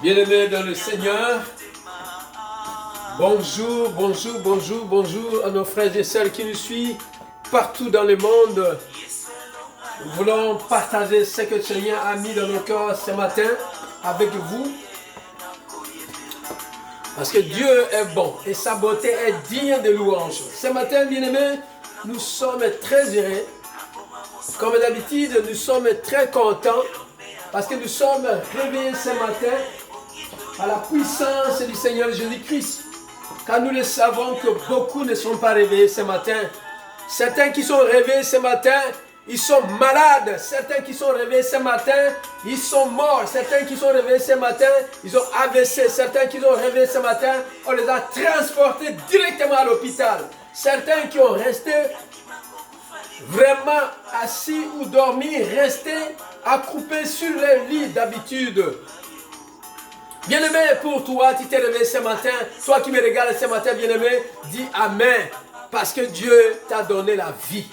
Bien-aimés dans le Seigneur, bonjour, bonjour, bonjour, bonjour à nos frères et sœurs qui nous suivent partout dans le monde. Nous voulons partager ce que le Seigneur a mis dans nos cœurs ce matin avec vous. Parce que Dieu est bon et sa beauté est digne de louange. Ce matin, bien-aimés, nous sommes très heureux. Comme d'habitude, nous sommes très contents parce que nous sommes réveillés ce matin à la puissance du Seigneur Jésus-Christ. Car nous le savons que beaucoup ne sont pas réveillés ce matin. Certains qui sont réveillés ce matin, ils sont malades. Certains qui sont réveillés ce matin, ils sont morts. Certains qui sont réveillés ce matin, ils ont AVC. Certains qui sont réveillés ce matin, on les a transportés directement à l'hôpital. Certains qui ont resté vraiment assis ou dormi, restés accroupés sur les lits d'habitude. Bien-aimé, pour toi, tu t'es réveillé ce matin, toi qui me regardes ce matin, bien-aimé, dis Amen, parce que Dieu t'a donné la vie.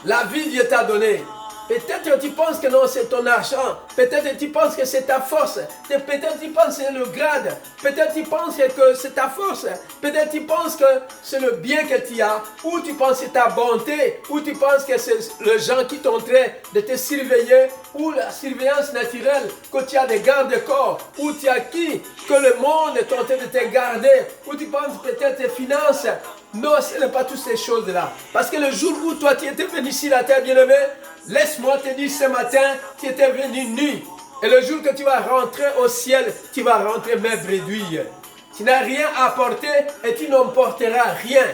La vie, Dieu t'a donné. Peut-être tu penses que non, c'est ton argent. Peut-être tu penses que c'est ta force. Peut-être tu penses que c'est le grade. Peut-être tu penses que c'est ta force. Peut-être tu penses que c'est le bien que tu as. Ou tu penses que c'est ta bonté. Ou tu penses que c'est les gens qui sont en train de te surveiller. Ou la surveillance naturelle. Que tu as des gardes-corps. Ou tu as qui? Que le monde est en train de te garder. Ou tu penses peut-être tes finances. Non, ce n'est pas toutes ces choses-là. Parce que le jour où toi tu étais venu sur la terre, bien-aimé, laisse-moi te dire ce matin, tu étais venu nu. Et le jour que tu vas rentrer au ciel, tu vas rentrer main bredouille. Tu n'as rien à apporter et tu n'emporteras rien.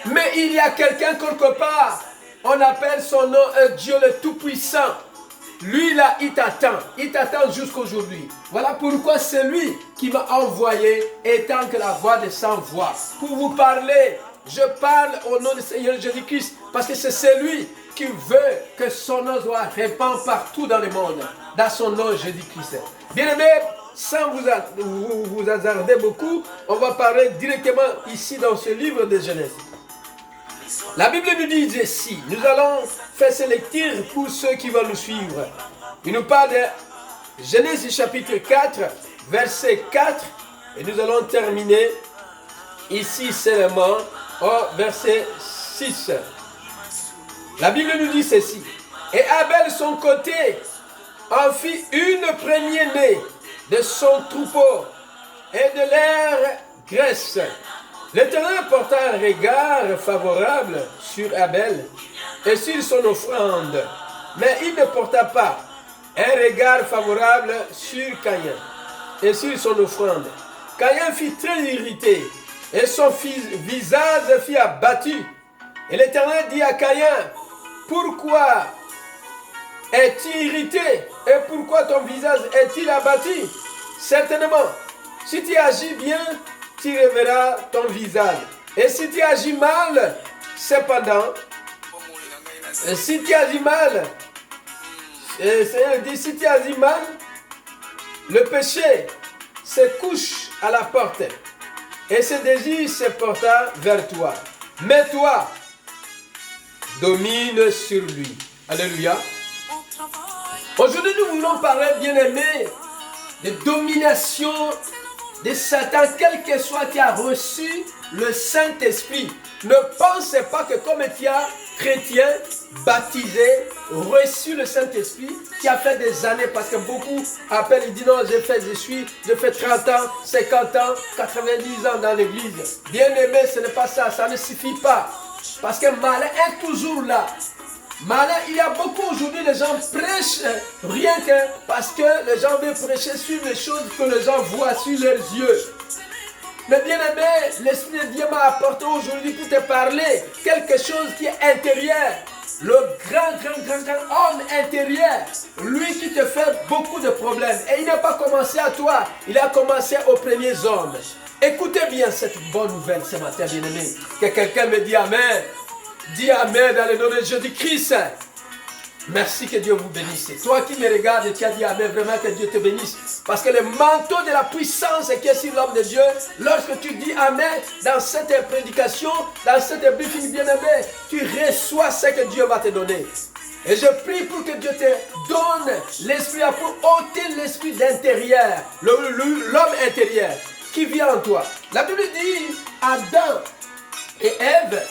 Mais il y a quelqu'un quelque part. On appelle son nom Dieu le Tout-Puissant. Lui là, il t'attend jusqu'aujourd'hui. Voilà pourquoi c'est lui qui m'a envoyé, étant que la voix de sans voix. Pour vous parler, je parle au nom du Seigneur Jésus-Christ, parce que c'est celui qui veut que son nom soit répandu partout dans le monde, dans son nom Jésus-Christ. Bien-aimés, sans vous hasarder beaucoup, on va parler directement ici dans ce livre de Genèse. La Bible nous dit ici, nous allons faire ces lectures pour ceux qui vont nous suivre. Il nous parle de Genèse chapitre 4, verset 4, et nous allons terminer ici seulement au verset 6. La Bible nous dit ceci. Et Abel, son côté, en fit une première-née de son troupeau et de leur graisse. L'Éternel porta un regard favorable sur Abel et sur son offrande, mais il ne porta pas un regard favorable sur Caïn et sur son offrande. Caïn fut très irrité et son visage fut abattu. Et l'Éternel dit à Caïn, pourquoi es-tu irrité et pourquoi ton visage est-il abattu? Certainement, si tu agis bien, tu reverras ton visage. Et si tu agis mal, cependant, si tu agis mal, si tu agis mal, le péché se couche à la porte et ses désirs se portent vers toi. Mais toi, domine sur lui. Alléluia. Aujourd'hui, nous voulons parler, bien-aimés, de domination de Satan, quel que soit, tu as reçu le Saint-Esprit. Ne pensez pas que comme tu as chrétien, baptisé, reçu le Saint-Esprit, tu as fait des années, parce que beaucoup appellent et disent non, j'ai fait 30 ans, 50 ans, 90 ans dans l'église. Bien aimé, ce n'est pas ça, ça ne suffit pas. Parce que malin est toujours là. Malin, il y a beaucoup aujourd'hui, les gens prêchent rien que parce que les gens veulent prêcher sur les choses que les gens voient sur leurs yeux. Mais bien aimé, l'Esprit de Dieu m'a apporté aujourd'hui pour te parler quelque chose qui est intérieur. Le grand homme intérieur, lui qui te fait beaucoup de problèmes. Et il n'a pas commencé à toi, il a commencé aux premiers hommes. Écoutez bien cette bonne nouvelle ce matin, bien aimé. Que quelqu'un me dit Amen. Dis Amen dans le nom de Jésus-Christ. Merci, que Dieu vous bénisse. Toi qui me regardes et tu as dit Amen, vraiment que Dieu te bénisse. Parce que le manteau de la puissance qui est sur l'homme de Dieu, lorsque tu dis Amen dans cette prédication, dans cette briefing bien-aimé, tu reçois ce que Dieu va te donner. Et je prie pour que Dieu te donne l'esprit, pour ôter l'esprit d'intérieur, l'homme intérieur qui vit en toi. La Bible dit, Adam et Ève,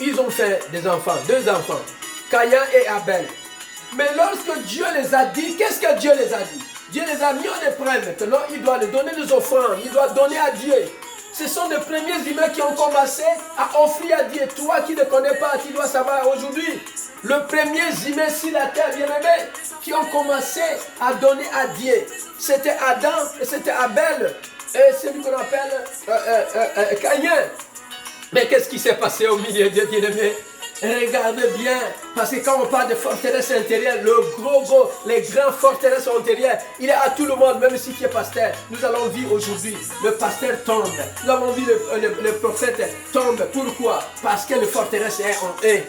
ils ont fait des enfants, 2 enfants, Caïn et Abel. Mais lorsque Dieu les a dit, qu'est-ce que Dieu les a dit? Dieu les a mis en épreuve. Maintenant, il doit leur donner des offrandes, il doit donner à Dieu. Ce sont les premiers humains qui ont commencé à offrir à Dieu. Toi qui ne connais pas, qui dois savoir aujourd'hui, le premier humain sur la terre, bien-aimé, qui ont commencé à donner à Dieu, c'était Adam et c'était Abel. Et celui qu'on appelle Caïn. Mais qu'est-ce qui s'est passé au milieu de bien-aimés? Regardez bien, parce que quand on parle de forteresse intérieure, les grandes forteresses intérieures, il est à tout le monde, même si tu es pasteur. Nous allons vivre aujourd'hui, le pasteur tombe, nous allons vivre le prophète tombe. Pourquoi? Parce que le forteresse est en eux.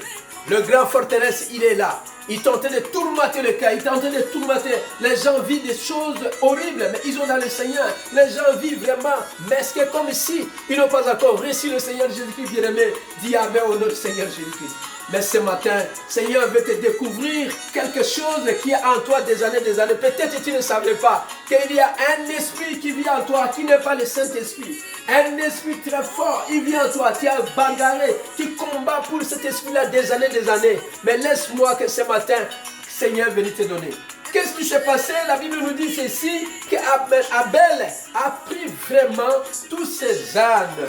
Le grand forteresse, il est là. Il tentait de tourmenter le cas, il tentait de tourmenter. Les gens vivent des choses horribles, mais ils ont dans le Seigneur. Les gens vivent vraiment mesquins, comme si ils n'ont pas encore reçu le Seigneur Jésus-Christ bien-aimé. Dis Amen au nom du Seigneur Jésus-Christ. Mais ce matin, Seigneur veut te découvrir quelque chose qui est en toi des années. Peut-être que tu ne savais pas qu'il y a un esprit qui vit en toi, qui n'est pas le Saint-Esprit. Un esprit très fort, il vit en toi, qui a bagarré, qui combat pour cet esprit-là des années. Mais laisse-moi que ce matin, Seigneur venir te donner. Qu'est-ce qui s'est passé? La Bible nous dit ceci, qu'Abel a pris vraiment tous ses ânes.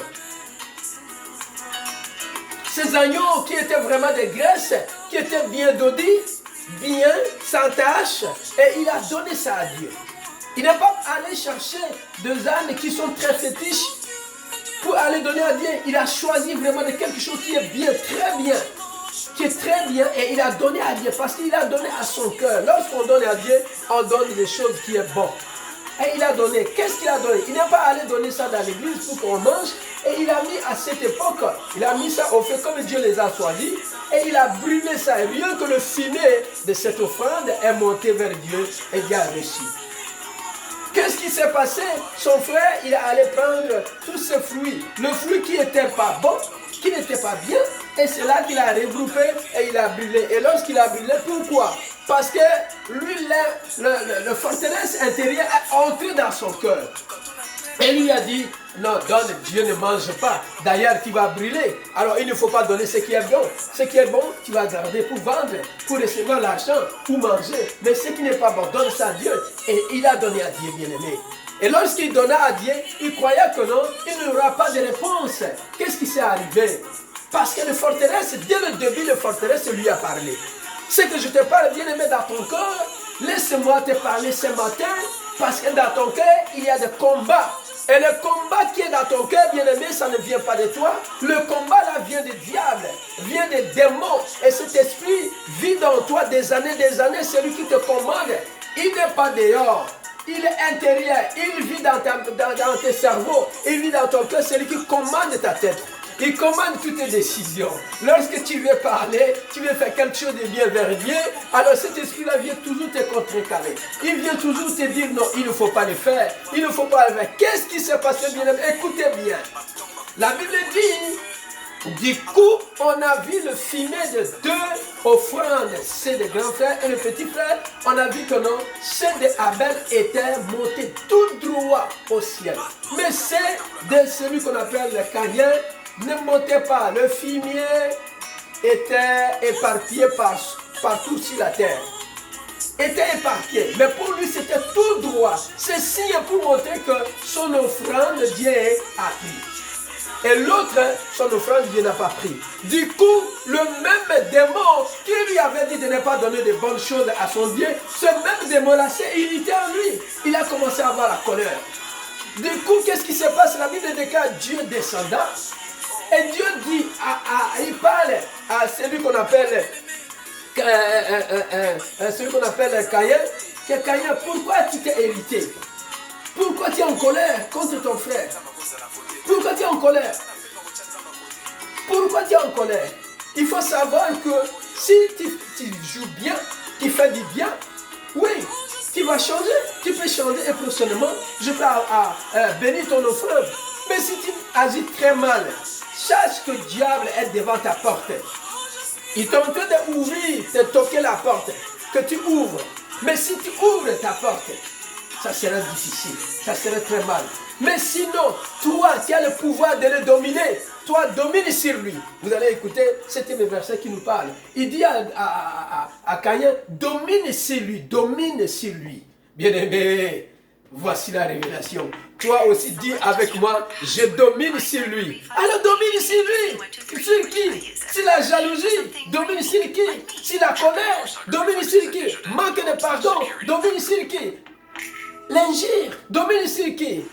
Ces agneaux qui étaient vraiment de graisse, qui étaient bien dodis, bien, sans tache, et il a donné ça à Dieu. Il n'est pas allé chercher 2 ânes qui sont très fétiches pour aller donner à Dieu. Il a choisi vraiment de quelque chose qui est bien, qui est très bien, et il a donné à Dieu, parce qu'il a donné à son cœur. Lorsqu'on donne à Dieu, on donne des choses qui est bon. Et il a donné. Qu'est-ce qu'il a donné? Il n'est pas allé donner ça dans l'église pour qu'on mange. Et il a mis à cette époque, il a mis ça au feu comme Dieu les a choisis. Et il a brûlé ça. Et rien que le fumet de cette offrande est monté vers Dieu et Dieu a reçu. Qu'est-ce qui s'est passé? Son frère, il est allé prendre tous ces fruits. Le fruit qui n'était pas bon, qui n'était pas bien. Et c'est là qu'il a regroupé et il a brûlé. Et lorsqu'il a brûlé, pourquoi? Parce que lui, le forteresse intérieure est entré dans son cœur. Et lui a dit, non, donne, Dieu ne mange pas. D'ailleurs, tu vas brûler. Alors, il ne faut pas donner ce qui est bon. Ce qui est bon, tu vas garder pour vendre, pour recevoir l'argent, pour manger. Mais ce qui n'est pas bon, donne ça à Dieu. Et il a donné à Dieu, bien-aimé. Et lorsqu'il donna à Dieu, il croyait que non, il n'y aura pas de réponse. Qu'est-ce qui s'est arrivé? Parce que le forteresse, dès le début, le forteresse lui a parlé. Ce que je te parle, bien-aimé, dans ton cœur, laisse-moi te parler ce matin, parce que dans ton cœur, il y a des combats. Et le combat qui est dans ton cœur, bien-aimé, ça ne vient pas de toi. Le combat là vient du diable, vient des démons. Et cet esprit vit dans toi des années, celui qui te commande. Il n'est pas dehors, il est intérieur, il vit dans tes cerveaux, il vit dans ton cœur, celui qui commande ta tête. Il commande toutes tes décisions. Lorsque tu veux parler, tu veux faire quelque chose de bien vers Dieu, alors cet esprit-là vient toujours te contrecarrer. Il vient toujours te dire non, il ne faut pas le faire. Il ne faut pas le faire. Qu'est-ce qui s'est passé, bien-aimé? Écoutez bien. La Bible dit, du coup, on a vu le fumet de 2 offrandes. C'est le grand frère et le petit frère. On a vu que non, celle d'Abel était montée tout droit au ciel. Mais c'est de celui qu'on appelle le Caïn, ne montait pas. Le fumier était éparpillé partout sur la terre. Était éparpillé. Mais pour lui, c'était tout droit. C'est signe pour montrer que son offrande, Dieu a pris. Et l'autre, son offrande, Dieu n'a pas pris. Du coup, le même démon qui lui avait dit de ne pas donner de bonnes choses à son Dieu, ce même démon-là s'est irrité en lui. Il a commencé à avoir la colère. Du coup, qu'est-ce qui se passe? La Bible déclare Dieu descendant. Et Dieu dit, il parle à celui qu'on appelle Caïn, que Caïn, pourquoi tu t'es irrité? Pourquoi tu es en colère contre ton frère? Pourquoi tu es en colère? Pourquoi tu es en colère? Il faut savoir que si tu joues bien, tu fais du bien, oui, tu vas changer. Tu peux changer et prochainement, je peux bénir ton offrande. Mais si tu agis très mal, sache que le diable est devant ta porte. Il est en train d'ouvrir, de toquer la porte, que tu ouvres. Mais si tu ouvres ta porte, ça sera difficile, ça sera très mal. Mais sinon, toi qui as le pouvoir de le dominer, toi domine sur lui. Vous allez écouter, c'était le verset qui nous parle. Il dit à Caïn, domine sur lui, domine sur lui. Bien-aimé, voici la révélation. Toi aussi dis avec moi, je domine sur lui. Alors domine sur lui. Sur qui? Sur la jalousie, domine sur qui? Sur la colère, domine sur qui? Manque de pardon, domine sur qui? L'injure, domine sur qui?